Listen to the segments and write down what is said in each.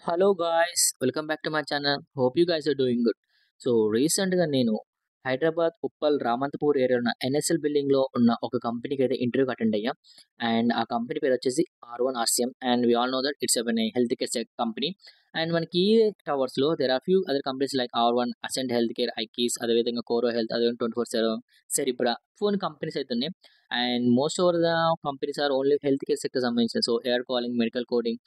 Hello guys, welcome back to my channel. Hope you guys are doing good. So రీసెంట్‌గా నేను హైదరాబాద్, ఉప్పల్, రామంతపూర్ ఏరియాలో ఉన్న NSL బిల్డింగ్‌లో ఉన్న ఒక కంపెనీకి అయితే ఇంటర్వ్యూకి అటెండ్ అయ్యా. అండ్ ఆ కంపెనీ పేరు వచ్చేసి R1 RCM and we all know that it's a health care company. అండ్ మనకి ఈ టవర్స్‌లో there are few other companies like R1, Ascent health care, ఐకీస్, అదేవిధంగా కోరో హెల్త్, అదేవిధంగా 24/7, సెరిబ్రా కొన్ని కంపెనీస్ అయితే ఉన్నాయి. And most over the companies are only health care sector సంబంధించినవి. So AR calling, medical coding,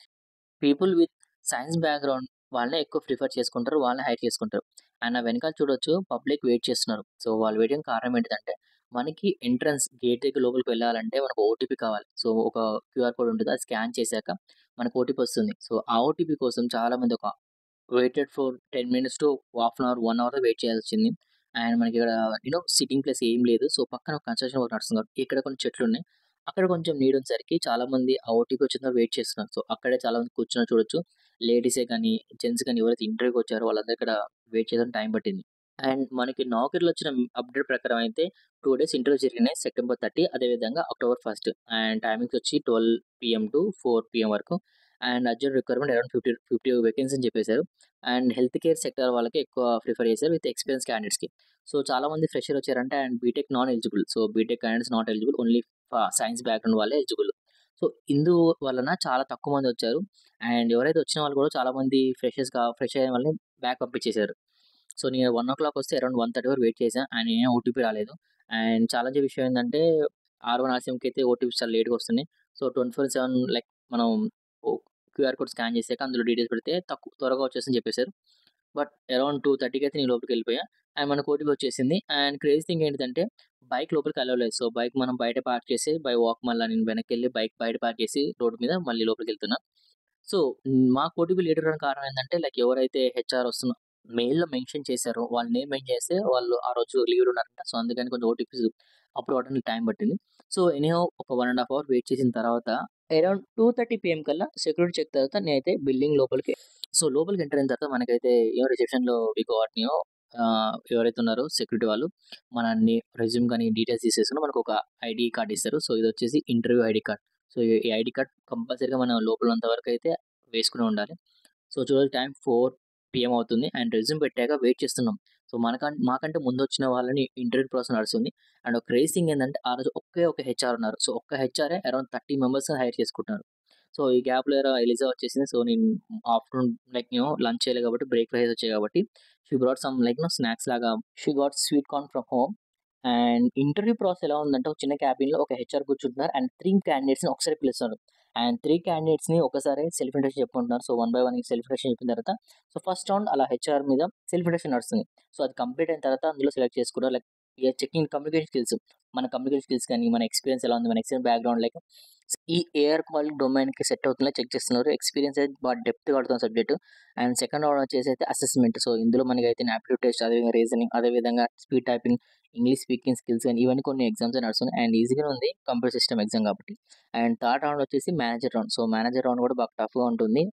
people with science background వాళ్ళనే ఎక్కువ prefer చేసుకుంటారు. వాళ్ళనే హైర్ చేసుకుంటారు. అండ్ ఆ వెనకాల చూడొచ్చు పబ్లిక్ వెయిట్ చేస్తున్నారు. సో, వాళ్ళు వెయిటింగ్ కారణం ఏంటిదంటే, మనకి ఎంట్రన్స్ గేట్ దగ్గర లోపలికి వెళ్ళాలంటే మనకు ఓటీపీ కావాలి. సో, ఒక క్యూఆర్ కోడ్ ఉంటది. అది స్కాన్ చేశాక మనకు ఓటీపీ వస్తుంది. సో, ఆ ఓటీపీ కోసం చాలామంది ఒక waited for 10 minutes to half an hour, 1 hour wait చేయాల్సొచ్చింది. అండ్ మనకిక్కడ సిట్టింగ్ ప్లేస్ ఏం లేదు. సో, పక్కన ఒక కన్స్ట్రక్షన్ వర్క్ నడుస్తుంది కాబట్టి ఇక్కడ కొన్ని చెట్లున్నాయి. అక్కడ కొంచెం నీడుంసరికి చాలామంది ఆ ఓటీపీ వచ్చేంత వరకు వెయిట్ చేస్తున్నారు. సో, అక్కడే చాలామంది కూర్చున్నారు చూడొచ్చు. లేడీసే గానీ, జెంట్స్ గానీ ఎవరైతే ఇంటర్వ్యూకొచ్చారో వాళ్ళందరూ ఇక్కడ వెయిట్ చేయడానికి టైం పట్టింది. అండ్ మనకి నౌకరీలో వచ్చిన అప్‌డేట్ ప్రకారం అయితే 2 డేస్ ఇంటర్వ్యూ జరిగినాయి. సెప్టెంబర్ 30 అదేవిధంగా అక్టోబర్ 1 అండ్ టైమింగ్స్ వచ్చి 12 పీఎం టు 4 పీఎం వరకు. And urgent requirement around 50 vacancy అని చెప్పేసారు. అండ్ హెల్త్ కేర్ సెక్టార్ వాళ్ళకి ఎక్కువ ప్రిఫర్ చేశారు విత్ ఎక్స్‌పీరియన్స్ క్యాండిడేట్స్‌కి. సో, చాలామంది ఫ్రెషర్ వచ్చారంటే and BTech non eligible. So, BTech candidates not eligible. Only science background వాళ్ళే ఎలిజిబుల్. సో, ఇందు వలన చాలా తక్కువ మందొచ్చారు. అండ్ ఎవరైతే వచ్చిన వాళ్ళు కూడా చాలామంది ఫ్రెష్ అయిన వాళ్ళని బ్యాక్ పంపించేసారు. సో, నేను 1:00 వస్తే అరౌండ్ 1:30 వరకు వెయిట్ చేశా. అండ్ ఏం ఓటీపీ రాలేదు. అండ్ ఛాలెంజింగ్ విషయం ఏందంటే R1 RCMకి అయితే ఓటీపీస్ చాలా లేట్‌గా వస్తున్నాయి. సో, 24/7 లైక్ మనం ఓ క్యూఆర్ కోడ్ స్కాన్ చేసాక అందులో డీటెయిల్స్ పెడితే త్వరగా వచ్చేస్తదని చెప్పేసారు. బట్ అరౌండ్ 2:30కి అయితే నేను లోపలికెళ్ళిపోయా. అండ్ మనకు ఓటీపీ వచ్చేసింది. అండ్ క్రేజీ థింగ్ ఏంటిదంటే బైక్ లోపలికి అలో లేదు. సో, బైక్ మనం బయట పార్క్ చేసి బై వాక్ మళ్ళా నేను వెనక్కెళ్ళి బైక్ బయట పార్క్ చేసి రోడ్ మీద మళ్ళీ లోపలికెళ్తున్నా. సో, మాకు ఓటీపీ లేట్ అవ్వడానికి కారణం ఏందంటే లైక్ ఎవరైతే హెచ్ఆర్ మెయిల్‌లో మెన్షన్ చేశారో వాళ్ళ నేమ్ మెన్షన్ చేస్తే వాళ్ళు ఆ రోజు లీవ్‌లో ఉన్నారంట. సో, అందుకని కొంచెం ఓటీపీస్ అప్రూవ్ అవ్వడానికి టైం పట్టింది. సో, ఎనీహౌ ఒక 1 ½ అవర్ వెయిట్ చేసిన తర్వాత అరౌండ్ 2:30 పీఎం కల్లా సెక్యూరిటీ చెక్ తర్వాత నేనైతే బిల్డింగ్ లోపలికి లోపలికి ఎంటర్ అయిన తర్వాత మనకైతే రిసెప్షన్‌లో వి గాట్ ఎవరైతే ఉన్నారో సెక్యూరిటీ వాళ్ళు మన రెజ్యూమ్ గాని డీటెయిల్స్ తీసేసుకొని మనకొక ఐడీ కార్డ్ ఇస్తారు. సో, ఇదొచ్చేసి ఇంటర్వ్యూ ఐడీ కార్డ్. సో, ఈ ఐడీ కార్డ్ కంపల్సరీగా మనం లోపలున్నంత వరకైతే వేసుకునే ఉండాలి. సో, చూడండి టైం 4 పీఎం అవుతుంది. అండ్ రెజ్యూమ్ పెట్టాక వెయిట్ చేస్తున్నాం. సో, మాకంటే ముందొచ్చిన వాళ్ళని ఇంటర్వ్యూ ప్రాసెస్ నడుస్తుంది. అండ్ ఒక క్రేజీ థింగ్ ఏందంటే ఆ రోజు ఒకే ఒక హెచ్ఆర్ ఉన్నారు. సో, ఒక్క హెచ్ఆరే అరౌండ్ 30 మెంబర్స్‌ని హైర్ చేసుకుంటున్నారు. సో, ఈ గ్యాప్‌లో ఎలిజా వచ్చేసింది. సో, నేను ఆఫ్టర్‌నూన్ లంచ్ చేయలే కాబట్టి బ్రేక్‌ఫాస్ట్ వచ్చాయి కాబట్టి షీ బ్రాట్ సమ్ స్నాక్స్ లాగా she got sweet corn from home. And interview process ఎలా ఉందంటే ఒక చిన్న క్యాబిన్‌లో ఒక హెచ్ఆర్ కూర్చుంటున్నారు. అండ్ 3 క్యాండిడేట్స్‌ని ఒకసారి పిలుస్తారు. అండ్ 3 క్యాండిడేట్స్‌ని ఒకసారే సెల్ఫ్ ఇంట్రడక్షన్ చెప్పుకుంటున్నారు. So, one by one self introduction చెప్పిన తర్వాత సో, ఫస్ట్ రౌండ్ అలా హెచ్ఆర్ మీద సెల్ఫ్ ఇంట్రడక్షన్ నడుస్తుంది. సో, అది కంప్లీట్ అయిన తర్వాత అందులో సెలెక్ట్ చేసుకున్నారు. Like checking communication skills. మన కమ్యూనికేషన్ స్కిల్స్ కానీ, మన ఎక్స్‌పీరియన్స్ ఎలా ఉంది, మన ఎక్స్‌పీరియన్స్ బ్యాక్‌గ్రౌండ్ లైక్ ఈ ఏఆర్ కాలింగ్ డొమైన్‌కి సెట్ అవుతుందా చెక్ చేస్తున్నారు. ఎక్స్‌పీరియన్స్ అయితే బాగా డెప్త్‌గా అడుగుతున్న సబ్జెక్ట్. అండ్ సెకండ్ రౌండ్ వచ్చేసి అయితే అసెస్‌మెంట్. సో, ఇందులో మనకైతే ఆప్టిట్యూడ్ టెస్ట్, అదేవిధంగా రీజనింగ్, అదేవిధంగా speed typing, English speaking skills అని ఇవన్నీ కొన్ని ఎగ్జామ్స్ నడుస్తున్నాయి. అండ్ ఈజీగానే ఉంది కంప్యూటర్ సిస్టమ్ ఎగ్జామ్ కాబట్టి. అండ్ థర్డ్ రౌండ్ వచ్చేసి manager round. So, manager round కూడా బాగా టఫ్‌గా ఉంటుంది.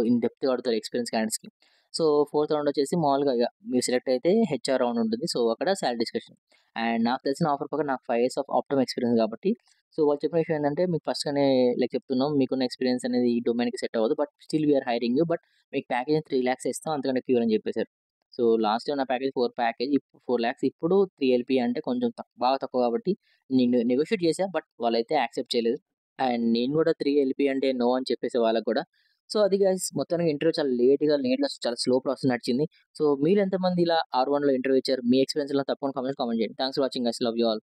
ఇన్ డెప్త్‌గా అడుగుతారు ఎక్స్‌పీరియన్స్ క్యాండిడేట్స్‌కి. సో, ఫోర్త్ రౌండ్ వచ్చేసి మామూలుగా మీరు సెలెక్ట్ అయితే హెచ్ఆర్ రౌండ్ ఉంటుంది. సో, అక్కడ సాలరీ డిస్కషన్. అండ్ నాకు తెలిసిన ఆఫర్ ప్రకారం నాకు 5 ఇయర్స్ ఆఫ్ ఆప్టోమ్ ఎక్స్‌పీరియన్స్ కాబట్టి సో, వాళ్ళు చెప్పిన విషయం ఏందంటే మీకు ఫస్ట్‌గానే లైక్ చెప్తున్నాం మీకున్న ఎక్స్‌పీరియన్స్ అనేది ఈ డొమైన్‌కి సెట్ అవ్వదు. But still we are hiring you. But మీకు ప్యాకేజ్ 3 లాక్స్ ఇస్తాం. అంతకంటే ఎక్కువ ఇవ్వరని చెప్పేసారు. సో, లాస్ట్ టైమ్ నా ప్యాకేజ్ 4 ప్యాకేజ్. 4 లాక్స్ ఇప్పుడు 3 ఎల్‌పీ అంటే కొంచెం బాగా తక్కువ కాబట్టి నేను నెగోషియేట్ చేశా. బట్ వాళ్ళైతే యాక్సెప్ట్ చేయలేదు. అండ్ నేను కూడా 3 ఎల్‌పీ అంటే నో అని చెప్పేసా వాళ్ళకి కూడా. సో, అది గైస్ మొత్తానికి ఇంటర్వ్యూ చాలా లేట్‌గా చాలా స్లో ప్రాసెస్ నడిచింది. సో, మీరెంతమంది ఇలా R1లో ఇంటర్వ్యూ ఇచ్చారు? మీ ఎక్స్‌పీరియన్స్ ఎలా తప్పకుండా కామెంట్ చేయండి. Thanks for watching guys. Love you all.